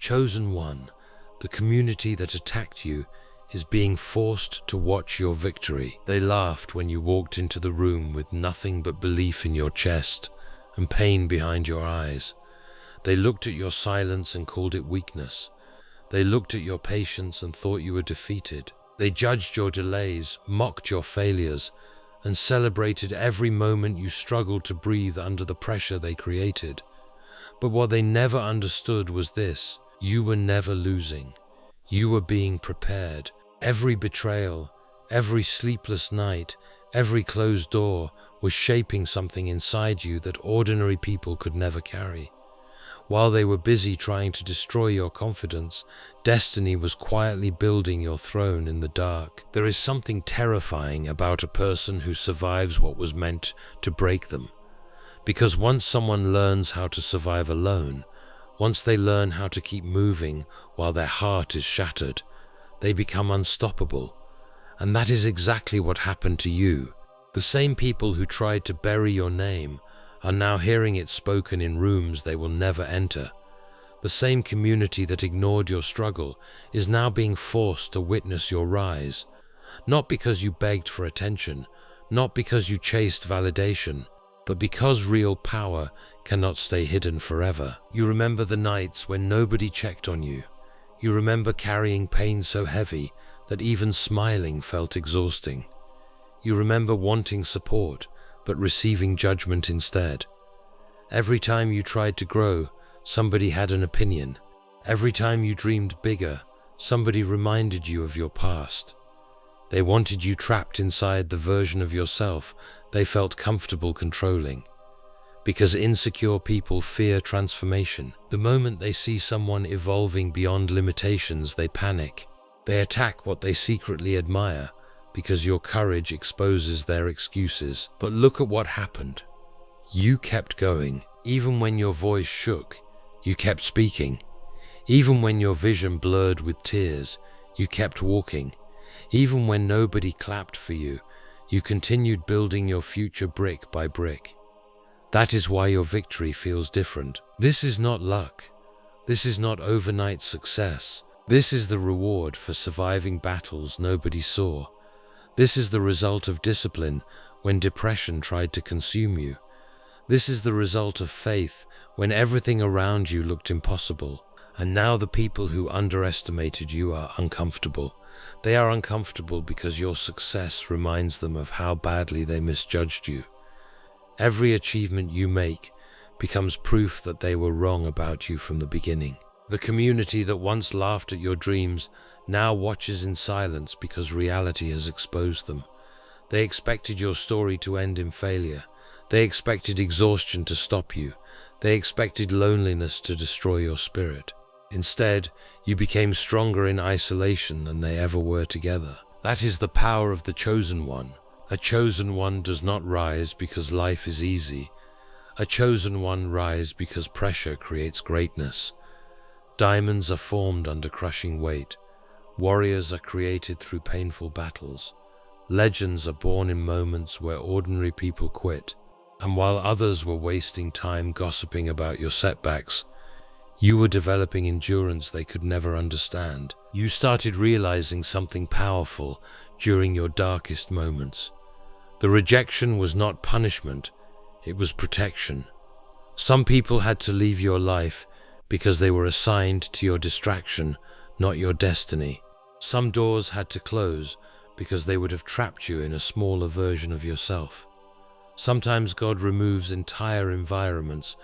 Chosen one, the community that attacked you, is being forced to watch your victory. They laughed when you walked into the room with nothing but belief in your chest and pain behind your eyes. They looked at your silence and called it weakness. They looked at your patience and thought you were defeated. They judged your delays, mocked your failures, and celebrated every moment you struggled to breathe under the pressure they created. But what they never understood was this: you were never losing. You were being prepared. Every betrayal, every sleepless night, every closed door was shaping something inside you that ordinary people could never carry. While they were busy trying to destroy your confidence, destiny was quietly building your throne in the dark. There is something terrifying about a person who survives what was meant to break them. Because once someone learns how to survive alone, once they learn how to keep moving while their heart is shattered, they become unstoppable. And that is exactly what happened to you. The same people who tried to bury your name are now hearing it spoken in rooms they will never enter. The same community that ignored your struggle is now being forced to witness your rise. Not because you begged for attention, not because you chased validation, but because real power cannot stay hidden forever. You remember the nights when nobody checked on you. You remember carrying pain so heavy that even smiling felt exhausting. You remember wanting support, but receiving judgment instead. Every time you tried to grow, somebody had an opinion. Every time you dreamed bigger, somebody reminded you of your past. They wanted you trapped inside the version of yourself they felt comfortable controlling. Because insecure people fear transformation. The moment they see someone evolving beyond limitations, they panic. They attack what they secretly admire because your courage exposes their excuses. But look at what happened. You kept going. Even when your voice shook, you kept speaking. Even when your vision blurred with tears, you kept walking. Even when nobody clapped for you, you continued building your future brick by brick. That is why your victory feels different. This is not luck. This is not overnight success. This is the reward for surviving battles nobody saw. This is the result of discipline when depression tried to consume you. This is the result of faith when everything around you looked impossible. And now the people who underestimated you are uncomfortable. They are uncomfortable because your success reminds them of how badly they misjudged you. Every achievement you make becomes proof that they were wrong about you from the beginning. The community that once laughed at your dreams now watches in silence because reality has exposed them. They expected your story to end in failure. They expected exhaustion to stop you. They expected loneliness to destroy your spirit. Instead, you became stronger in isolation than they ever were together. That is the power of the chosen one. A chosen one does not rise because life is easy. A chosen one rises because pressure creates greatness. Diamonds are formed under crushing weight. Warriors are created through painful battles. Legends are born in moments where ordinary people quit. And while others were wasting time gossiping about your setbacks, you were developing endurance they could never understand. You started realizing something powerful during your darkest moments. The rejection was not punishment, it was protection. Some people had to leave your life because they were assigned to your distraction, not your destiny. Some doors had to close because they would have trapped you in a smaller version of yourself. Sometimes God removes entire environments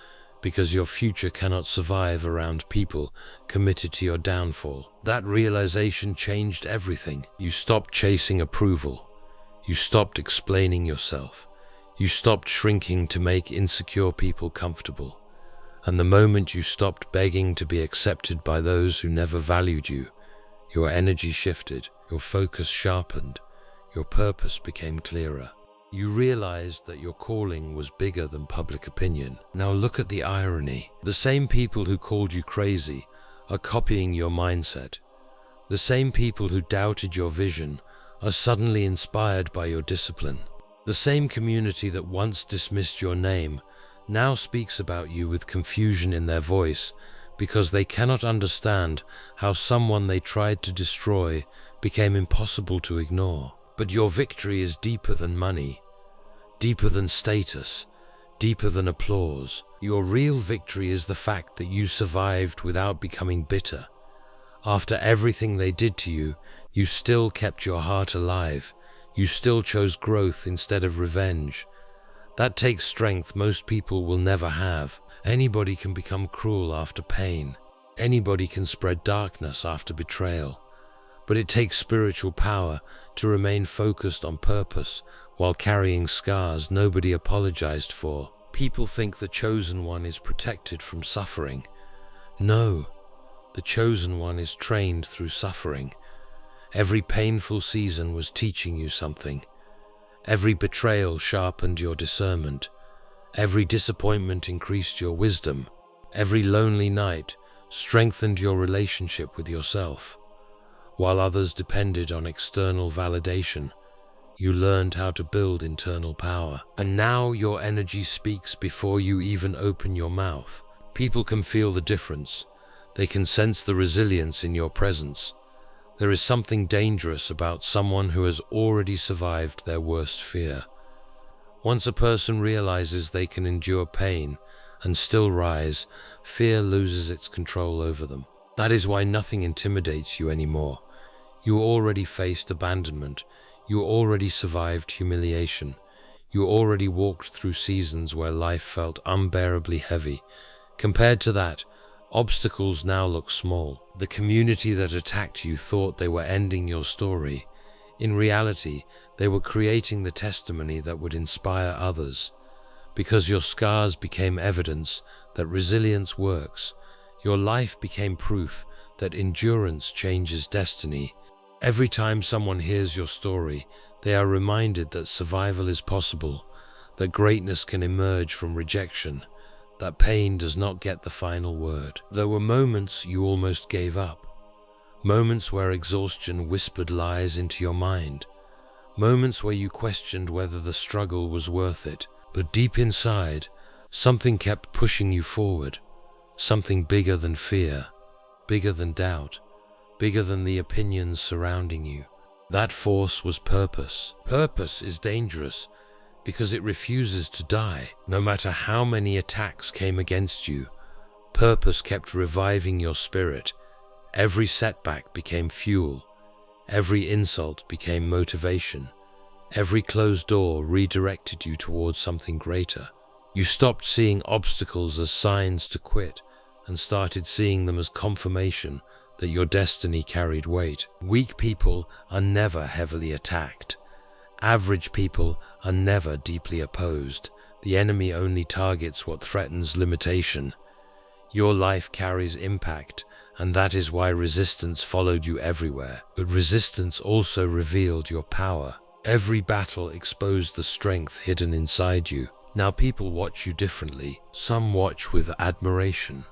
because your future cannot survive around people committed to your downfall. That realization changed everything. You stopped chasing approval. You stopped explaining yourself. You stopped shrinking to make insecure people comfortable. And the moment you stopped begging to be accepted by those who never valued you, your energy shifted, your focus sharpened, your purpose became clearer. You realized that your calling was bigger than public opinion. Now look at the irony. The same people who called you crazy are copying your mindset. The same people who doubted your vision are suddenly inspired by your discipline. The same community that once dismissed your name now speaks about you with confusion in their voice because they cannot understand how someone they tried to destroy became impossible to ignore. But your victory is deeper than money, deeper than status, deeper than applause. Your real victory is the fact that you survived without becoming bitter. After everything they did to you, you still kept your heart alive. You still chose growth instead of revenge. That takes strength most people will never have. Anybody can become cruel after pain. Anybody can spread darkness after betrayal. But it takes spiritual power to remain focused on purpose while carrying scars nobody apologized for. People think the chosen one is protected from suffering. No, the chosen one is trained through suffering. Every painful season was teaching you something. Every betrayal sharpened your discernment. Every disappointment increased your wisdom. Every lonely night strengthened your relationship with yourself. While others depended on external validation, you learned how to build internal power. And now your energy speaks before you even open your mouth. People can feel the difference. They can sense the resilience in your presence. There is something dangerous about someone who has already survived their worst fear. Once a person realizes they can endure pain and still rise, fear loses its control over them. That is why nothing intimidates you anymore. You already faced abandonment. You already survived humiliation. You already walked through seasons where life felt unbearably heavy. Compared to that, obstacles now look small. The community that attacked you thought they were ending your story. In reality, they were creating the testimony that would inspire others. Because your scars became evidence that resilience works, your life became proof that endurance changes destiny. Every time someone hears your story, they are reminded that survival is possible, that greatness can emerge from rejection, that pain does not get the final word. There were moments you almost gave up. Moments where exhaustion whispered lies into your mind. Moments where you questioned whether the struggle was worth it. But deep inside, something kept pushing you forward. Something bigger than fear, bigger than doubt, bigger than the opinions surrounding you. That force was purpose. Purpose is dangerous because it refuses to die. No matter how many attacks came against you, purpose kept reviving your spirit. Every setback became fuel. Every insult became motivation. Every closed door redirected you towards something greater. You stopped seeing obstacles as signs to quit and started seeing them as confirmation that your destiny carried weight. Weak people are never heavily attacked. Average people are never deeply opposed. The enemy only targets what threatens limitation. Your life carries impact, and that is why resistance followed you everywhere. But resistance also revealed your power. Every battle exposed the strength hidden inside you. Now people watch you differently. Some watch with admiration.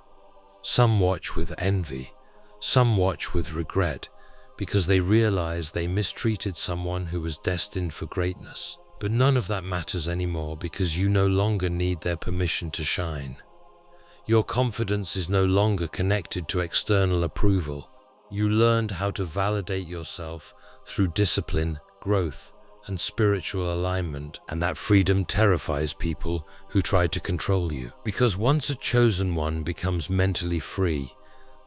Some watch with envy. Some watch with regret, because they realize they mistreated someone who was destined for greatness. But none of that matters anymore because you no longer need their permission to shine. Your confidence is no longer connected to external approval. You learned how to validate yourself through discipline, growth, and spiritual alignment, and that freedom terrifies people who try to control you. Because once a chosen one becomes mentally free,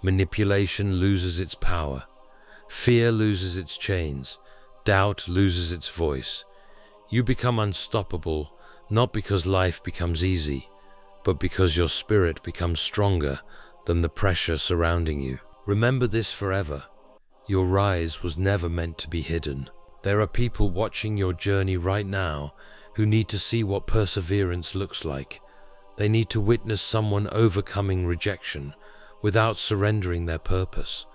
manipulation loses its power, fear loses its chains, doubt loses its voice. You become unstoppable, not because life becomes easy, but because your spirit becomes stronger than the pressure surrounding you. Remember this forever. Your rise was never meant to be hidden. There are people watching your journey right now who need to see what perseverance looks like. They need to witness someone overcoming rejection without surrendering their purpose.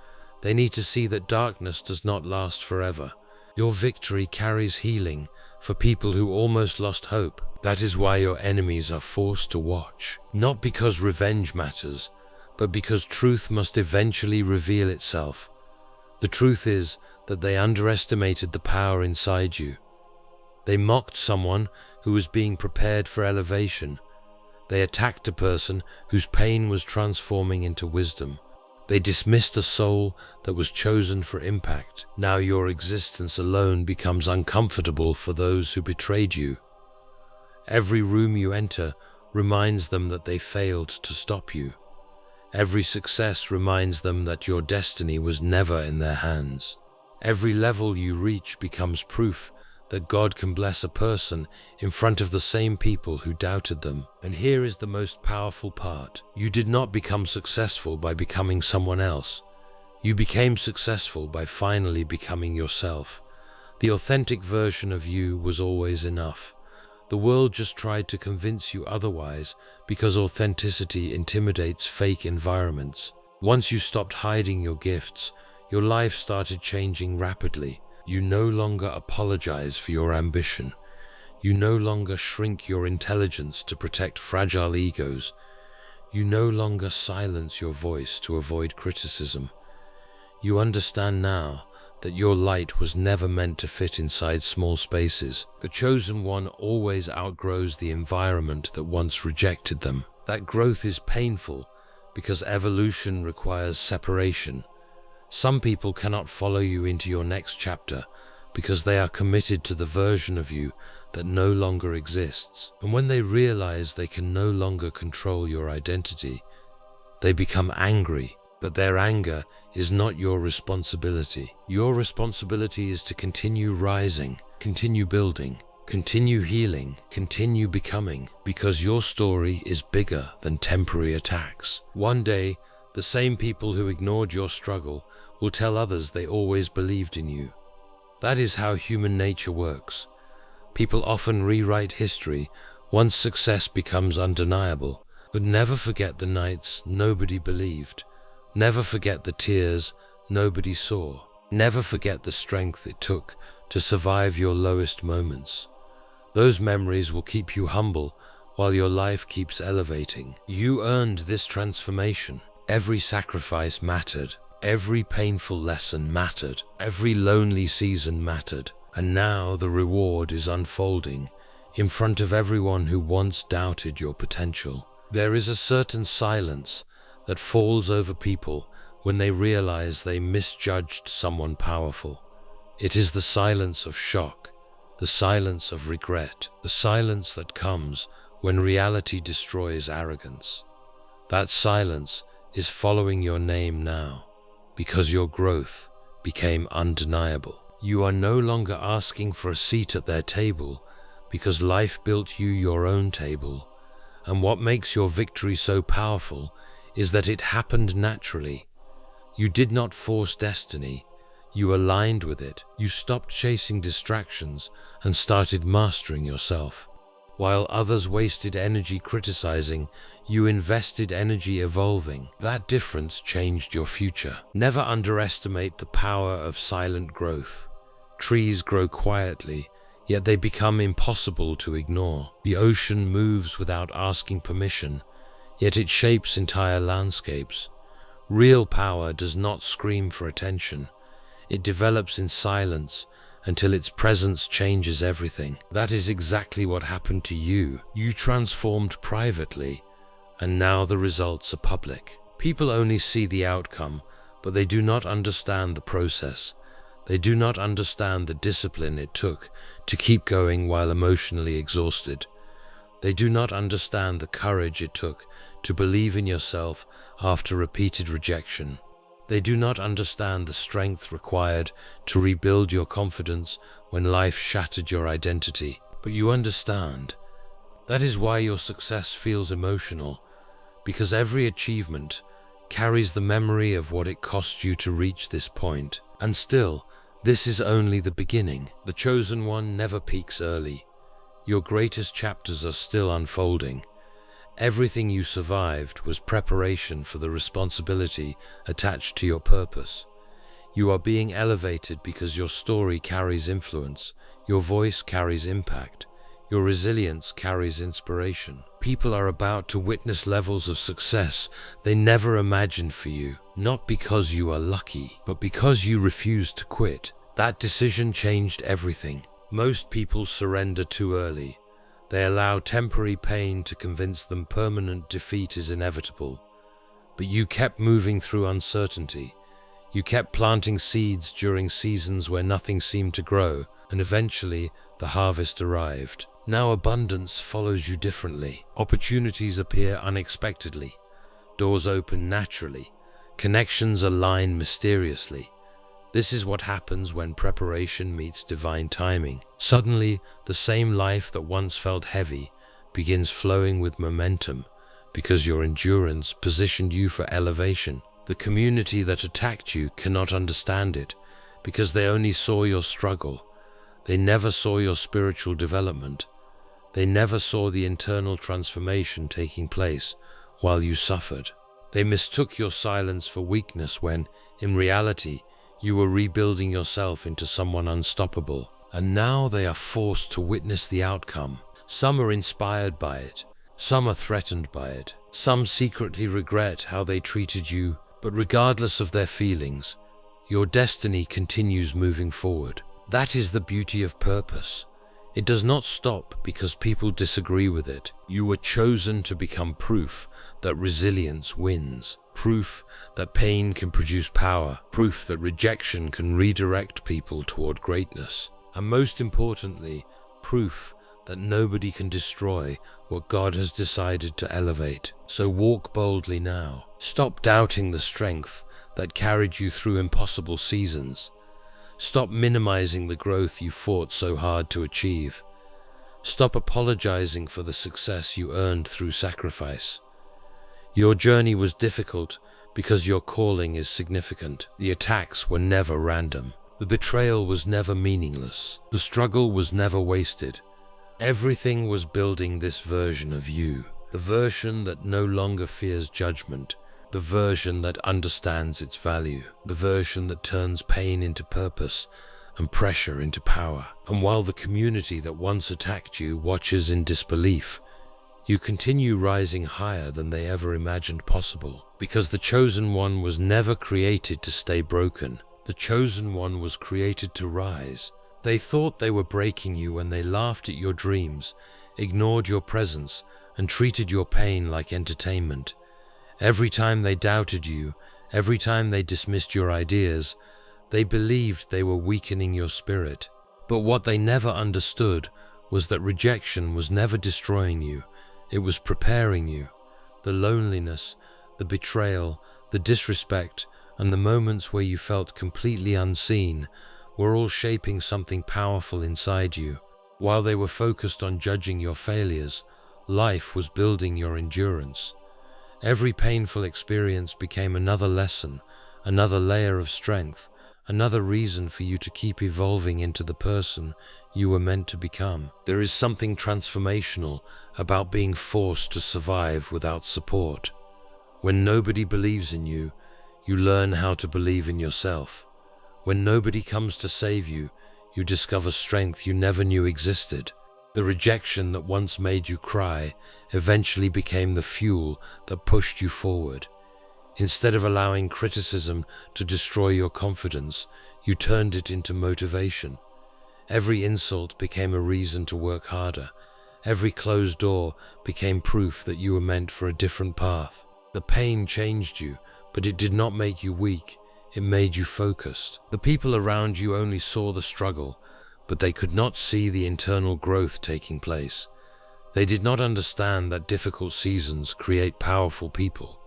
They need to see that darkness does not last forever. Your victory carries healing for people who almost lost hope. That is why your enemies are forced to watch. Not because revenge matters, but because truth must eventually reveal itself. The truth is that they underestimated the power inside you. They mocked someone who was being prepared for elevation. They attacked a person whose pain was transforming into wisdom. They dismissed a soul that was chosen for impact. Now your existence alone becomes uncomfortable for those who betrayed you. Every room you enter reminds them that they failed to stop you. Every success reminds them that your destiny was never in their hands. Every level you reach becomes proof that God can bless a person in front of the same people who doubted them. And here is the most powerful part. You did not become successful by becoming someone else. You became successful by finally becoming yourself. The authentic version of you was always enough. The world just tried to convince you otherwise because authenticity intimidates fake environments. Once you stopped hiding your gifts, your life started changing rapidly. You no longer apologize for your ambition. You no longer shrink your intelligence to protect fragile egos. You no longer silence your voice to avoid criticism. You understand now that your light was never meant to fit inside small spaces. The chosen one always outgrows the environment that once rejected them. That growth is painful because evolution requires separation. Some people cannot follow you into your next chapter because they are committed to the version of you that no longer exists. And when they realize they can no longer control your identity, they become angry. But their anger is not your responsibility. Your responsibility is to continue rising, continue building, continue healing, continue becoming, because your story is bigger than temporary attacks. One day, the same people who ignored your struggle will tell others they always believed in you. That is how human nature works. People often rewrite history once success becomes undeniable, but never forget the nights nobody believed. Never forget the tears nobody saw. Never forget the strength it took to survive your lowest moments. Those memories will keep you humble while your life keeps elevating. You earned this transformation. Every sacrifice mattered. Every painful lesson mattered. Every lonely season mattered. And now the reward is unfolding in front of everyone who once doubted your potential. There is a certain silence that falls over people when they realize they misjudged someone powerful. It is the silence of shock, the silence of regret, the silence that comes when reality destroys arrogance. That silence is following your name now, because your growth became undeniable. You are no longer asking for a seat at their table, because life built you your own table. And what makes your victory so powerful is that it happened naturally. You did not force destiny, you aligned with it. You stopped chasing distractions and started mastering yourself. While others wasted energy criticizing, you invested energy evolving. That difference changed your future. Never underestimate the power of silent growth. Trees grow quietly, yet they become impossible to ignore. The ocean moves without asking permission, yet it shapes entire landscapes. Real power does not scream for attention. It develops in silence until its presence changes everything. That is exactly what happened to you. You transformed privately, and now the results are public. People only see the outcome, but they do not understand the process. They do not understand the discipline it took to keep going while emotionally exhausted. They do not understand the courage it took to believe in yourself after repeated rejection. They do not understand the strength required to rebuild your confidence when life shattered your identity. But you understand. That is why your success feels emotional, because every achievement carries the memory of what it cost you to reach this point. And still, this is only the beginning. The chosen one never peaks early. Your greatest chapters are still unfolding. Everything you survived was preparation for the responsibility attached to your purpose. You are being elevated because your story carries influence, your voice carries impact, your resilience carries inspiration. People are about to witness levels of success they never imagined for you, not because you are lucky, but because you refused to quit. That decision changed everything. Most people surrender too early. They allow temporary pain to convince them permanent defeat is inevitable. But you kept moving through uncertainty. You kept planting seeds during seasons where nothing seemed to grow, and eventually the harvest arrived. Now abundance follows you differently. Opportunities appear unexpectedly. Doors open naturally. Connections align mysteriously. This is what happens when preparation meets divine timing. Suddenly, the same life that once felt heavy begins flowing with momentum because your endurance positioned you for elevation. The community that attacked you cannot understand it because they only saw your struggle. They never saw your spiritual development. They never saw the internal transformation taking place while you suffered. They mistook your silence for weakness when, in reality, you were rebuilding yourself into someone unstoppable. And now they are forced to witness the outcome. Some are inspired by it. Some are threatened by it. Some secretly regret how they treated you. But regardless of their feelings, your destiny continues moving forward. That is the beauty of purpose. It does not stop because people disagree with it. You were chosen to become proof that resilience wins. Proof that pain can produce power. Proof that rejection can redirect people toward greatness. And most importantly, proof that nobody can destroy what God has decided to elevate. So walk boldly now. Stop doubting the strength that carried you through impossible seasons. Stop minimizing the growth you fought so hard to achieve. Stop apologizing for the success you earned through sacrifice. Your journey was difficult because your calling is significant. The attacks were never random. The betrayal was never meaningless. The struggle was never wasted. Everything was building this version of you, the version that no longer fears judgment, the version that understands its value, the version that turns pain into purpose and pressure into power. And while the community that once attacked you watches in disbelief, you continue rising higher than they ever imagined possible. Because the chosen one was never created to stay broken. The chosen one was created to rise. They thought they were breaking you when they laughed at your dreams, ignored your presence, and treated your pain like entertainment. Every time they doubted you, every time they dismissed your ideas, they believed they were weakening your spirit. But what they never understood was that rejection was never destroying you, it was preparing you. The loneliness, the betrayal, the disrespect, and the moments where you felt completely unseen were all shaping something powerful inside you. While they were focused on judging your failures, life was building your endurance. Every painful experience became another lesson, another layer of strength, another reason for you to keep evolving into the person you were meant to become. There is something transformational about being forced to survive without support. When nobody believes in you, you learn how to believe in yourself. When nobody comes to save you, you discover strength you never knew existed. The rejection that once made you cry eventually became the fuel that pushed you forward. Instead of allowing criticism to destroy your confidence, you turned it into motivation. Every insult became a reason to work harder. Every closed door became proof that you were meant for a different path. The pain changed you, but it did not make you weak. It made you focused. The people around you only saw the struggle, but they could not see the internal growth taking place. They did not understand that difficult seasons create powerful people.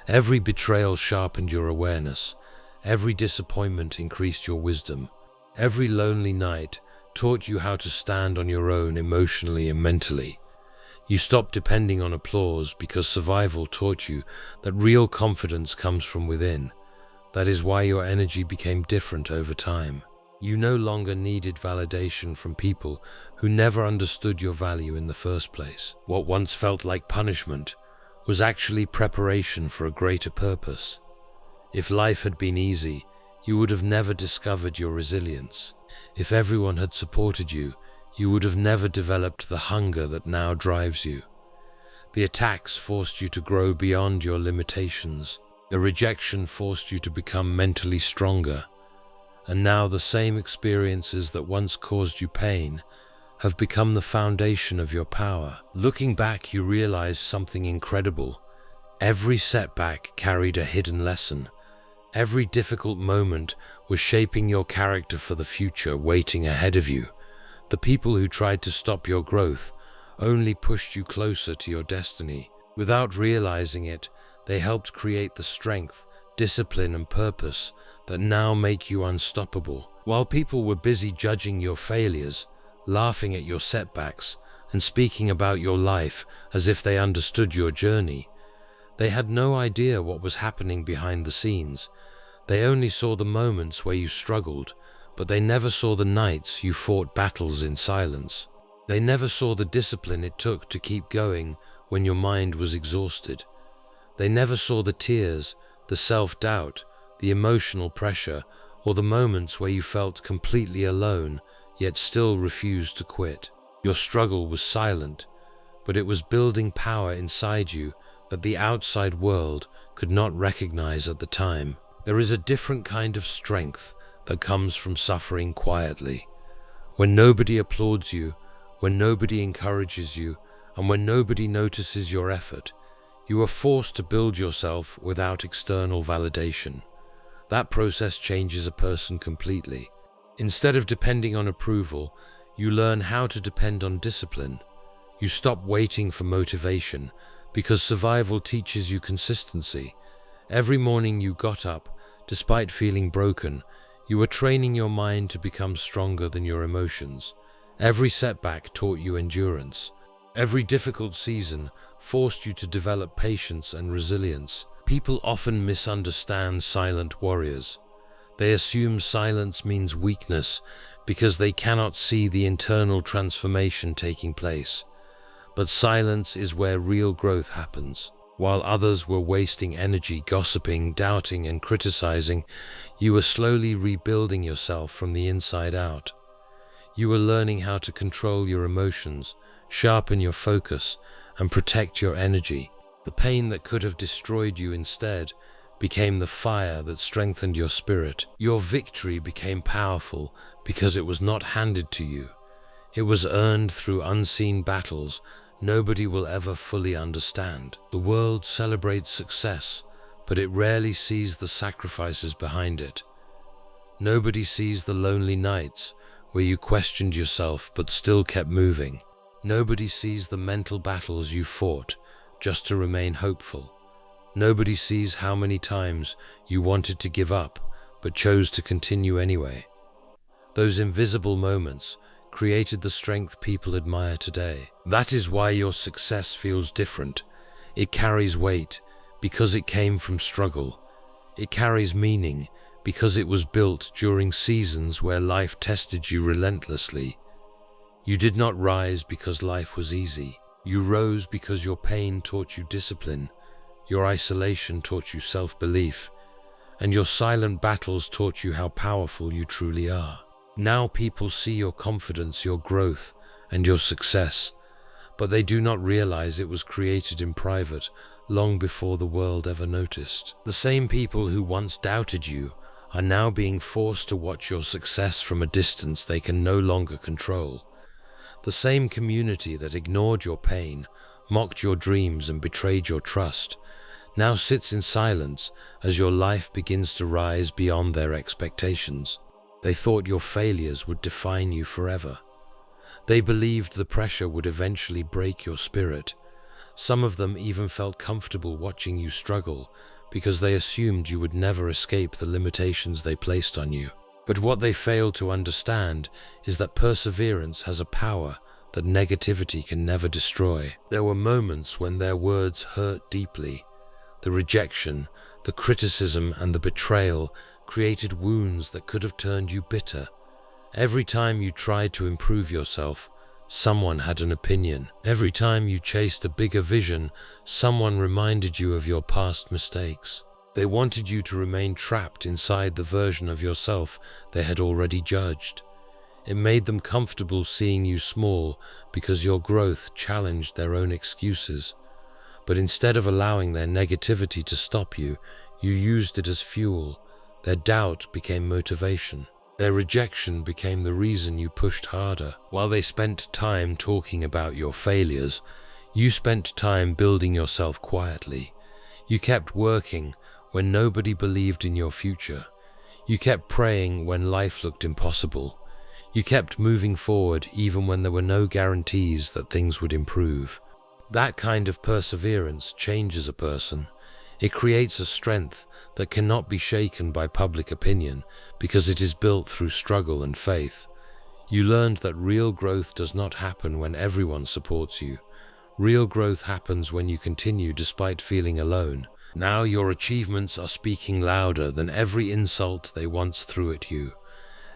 Every betrayal sharpened your awareness. Every disappointment increased your wisdom. Every lonely night taught you how to stand on your own emotionally and mentally. You stopped depending on applause because survival taught you that real confidence comes from within. That is why your energy became different over time. You no longer needed validation from people who never understood your value in the first place. What once felt like punishment was actually preparation for a greater purpose. If life had been easy, you would have never discovered your resilience. If everyone had supported you, you would have never developed the hunger that now drives you. The attacks forced you to grow beyond your limitations. The rejection forced you to become mentally stronger. And now the same experiences that once caused you pain have become the foundation of your power. Looking back, you realize something incredible. Every setback carried a hidden lesson. Every difficult moment was shaping your character for the future waiting ahead of you. The people who tried to stop your growth only pushed you closer to your destiny. Without realizing it, they helped create the strength, discipline, and purpose that now make you unstoppable. While people were busy judging your failures, laughing at your setbacks, and speaking about your life as if they understood your journey, they had no idea what was happening behind the scenes. They only saw the moments where you struggled, but they never saw the nights you fought battles in silence. They never saw the discipline it took to keep going when your mind was exhausted. They never saw the tears, the self-doubt, the emotional pressure, or the moments where you felt completely alone, yet still refused to quit. Your struggle was silent, but it was building power inside you that the outside world could not recognize at the time. There is a different kind of strength that comes from suffering quietly. When nobody applauds you, when nobody encourages you, and when nobody notices your effort, you are forced to build yourself without external validation. That process changes a person completely. Instead of depending on approval, you learn how to depend on discipline. You stop waiting for motivation because survival teaches you consistency. Every morning you got up, despite feeling broken, you were training your mind to become stronger than your emotions. Every setback taught you endurance. Every difficult season forced you to develop patience and resilience. People often misunderstand silent warriors. They assume silence means weakness because they cannot see the internal transformation taking place. But silence is where real growth happens. While others were wasting energy gossiping, doubting, and criticizing, you were slowly rebuilding yourself from the inside out. You were learning how to control your emotions, sharpen your focus, and protect your energy. The pain that could have destroyed you instead became the fire that strengthened your spirit. Your victory became powerful because it was not handed to you. It was earned through unseen battles nobody will ever fully understand. The world celebrates success, but it rarely sees the sacrifices behind it. Nobody sees the lonely nights where you questioned yourself but still kept moving. Nobody sees the mental battles you fought just to remain hopeful. Nobody sees how many times you wanted to give up but chose to continue anyway. Those invisible moments created the strength people admire today. That is why your success feels different. It carries weight because it came from struggle. It carries meaning because it was built during seasons where life tested you relentlessly. You did not rise because life was easy. You rose because your pain taught you discipline, your isolation taught you self-belief, and your silent battles taught you how powerful you truly are. Now people see your confidence, your growth, and your success, but they do not realize it was created in private long before the world ever noticed. The same people who once doubted you are now being forced to watch your success from a distance they can no longer control. The same community that ignored your pain, mocked your dreams, and betrayed your trust now sits in silence as your life begins to rise beyond their expectations. They thought your failures would define you forever. They believed the pressure would eventually break your spirit. Some of them even felt comfortable watching you struggle because they assumed you would never escape the limitations they placed on you. But what they failed to understand is that perseverance has a power that negativity can never destroy. There were moments when their words hurt deeply. The rejection, the criticism, and the betrayal created wounds that could have turned you bitter. Every time you tried to improve yourself, someone had an opinion. Every time you chased a bigger vision, someone reminded you of your past mistakes. They wanted you to remain trapped inside the version of yourself they had already judged. It made them comfortable seeing you small because your growth challenged their own excuses. But instead of allowing their negativity to stop you, you used it as fuel. Their doubt became motivation. Their rejection became the reason you pushed harder. While they spent time talking about your failures, you spent time building yourself quietly. You kept working when nobody believed in your future. You kept praying when life looked impossible. You kept moving forward even when there were no guarantees that things would improve. That kind of perseverance changes a person. It creates a strength that cannot be shaken by public opinion because it is built through struggle and faith. You learned that real growth does not happen when everyone supports you. Real growth happens when you continue despite feeling alone. Now your achievements are speaking louder than every insult they once threw at you.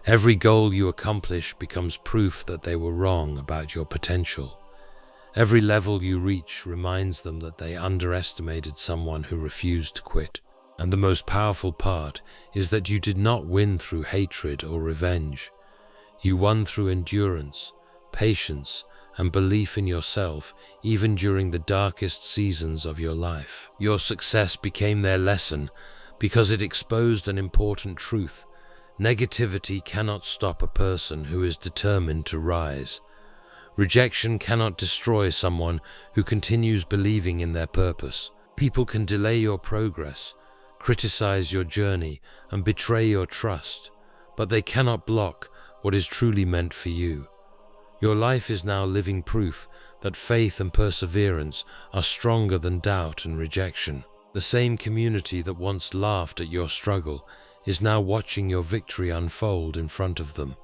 Every goal you accomplish becomes proof that they were wrong about your potential. Every level you reach reminds them that they underestimated someone who refused to quit. And the most powerful part is that you did not win through hatred or revenge. You won through endurance, patience, and belief in yourself, even during the darkest seasons of your life. Your success became their lesson because it exposed an important truth. Negativity cannot stop a person who is determined to rise. Rejection cannot destroy someone who continues believing in their purpose. People can delay your progress, criticize your journey, and betray your trust, but they cannot block what is truly meant for you. Your life is now living proof that faith and perseverance are stronger than doubt and rejection. The same community that once laughed at your struggle is now watching your victory unfold in front of them,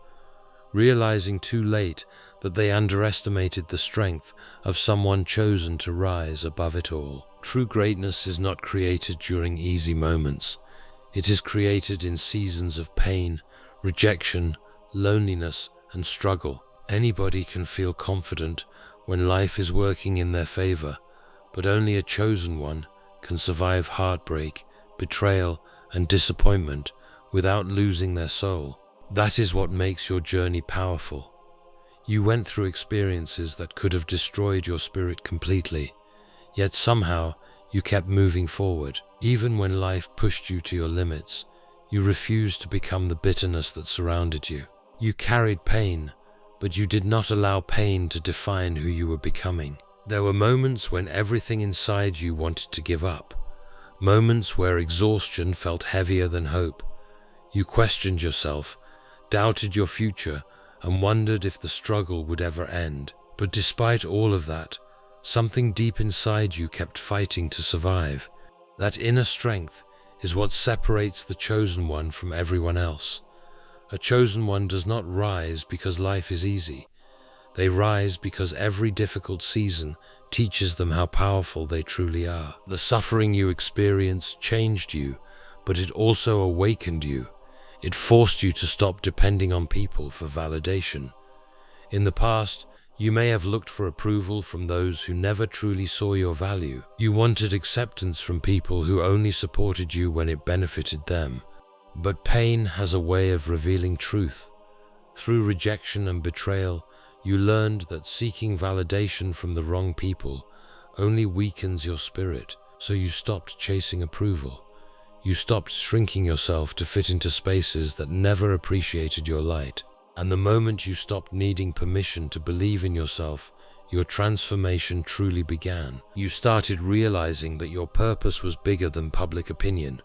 realizing too late that they underestimated the strength of someone chosen to rise above it all. True greatness is not created during easy moments. It is created in seasons of pain, rejection, loneliness, and struggle. Anybody can feel confident when life is working in their favor, but only a chosen one can survive heartbreak, betrayal, and disappointment without losing their soul. That is what makes your journey powerful. You went through experiences that could have destroyed your spirit completely, yet somehow you kept moving forward. Even when life pushed you to your limits, you refused to become the bitterness that surrounded you. You carried pain, but you did not allow pain to define who you were becoming. There were moments when everything inside you wanted to give up, moments where exhaustion felt heavier than hope. You questioned yourself, doubted your future, and wondered if the struggle would ever end. But despite all of that, something deep inside you kept fighting to survive. That inner strength is what separates the chosen one from everyone else. A chosen one does not rise because life is easy. They rise because every difficult season teaches them how powerful they truly are. The suffering you experienced changed you, but it also awakened you. It forced you to stop depending on people for validation. In the past, you may have looked for approval from those who never truly saw your value. You wanted acceptance from people who only supported you when it benefited them. But pain has a way of revealing truth. Through rejection and betrayal, you learned that seeking validation from the wrong people only weakens your spirit, so you stopped chasing approval. You stopped shrinking yourself to fit into spaces that never appreciated your light. And the moment you stopped needing permission to believe in yourself, your transformation truly began. You started realizing that your purpose was bigger than public opinion.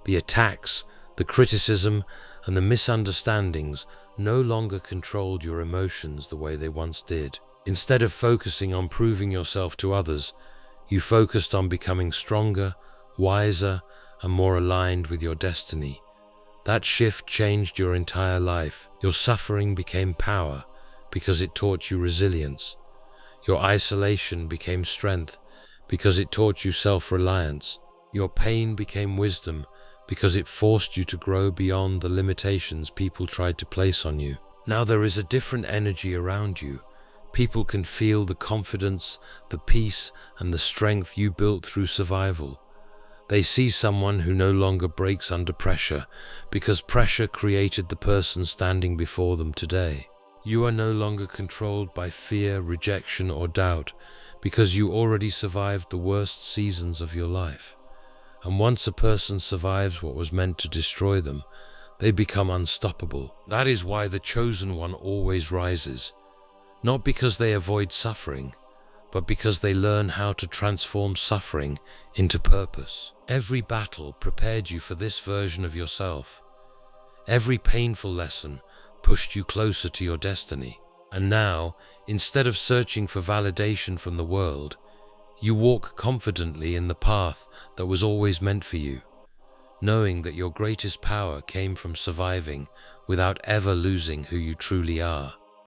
The attacks, the criticism, and the misunderstandings no longer controlled your emotions the way they once did. Instead of focusing on proving yourself to others, you focused on becoming stronger, wiser, and more aligned with your destiny. That shift changed your entire life. Your suffering became power because it taught you resilience. Your isolation became strength because it taught you self-reliance. Your pain became wisdom because it forced you to grow beyond the limitations people tried to place on you. Now there is a different energy around you. People can feel the confidence, the peace, and the strength you built through survival. They see someone who no longer breaks under pressure because pressure created the person standing before them today. You are no longer controlled by fear, rejection, or doubt because you already survived the worst seasons of your life. And once a person survives what was meant to destroy them, They become unstoppable. That is why the chosen one always rises, not because they avoid suffering, but because they learn how to transform suffering into purpose. Every battle prepared you for this version of yourself. Every painful lesson pushed you closer to your destiny. And now, instead of searching for validation from the world, you walk confidently in the path that was always meant for you, knowing that your greatest power came from surviving without ever losing who you truly are.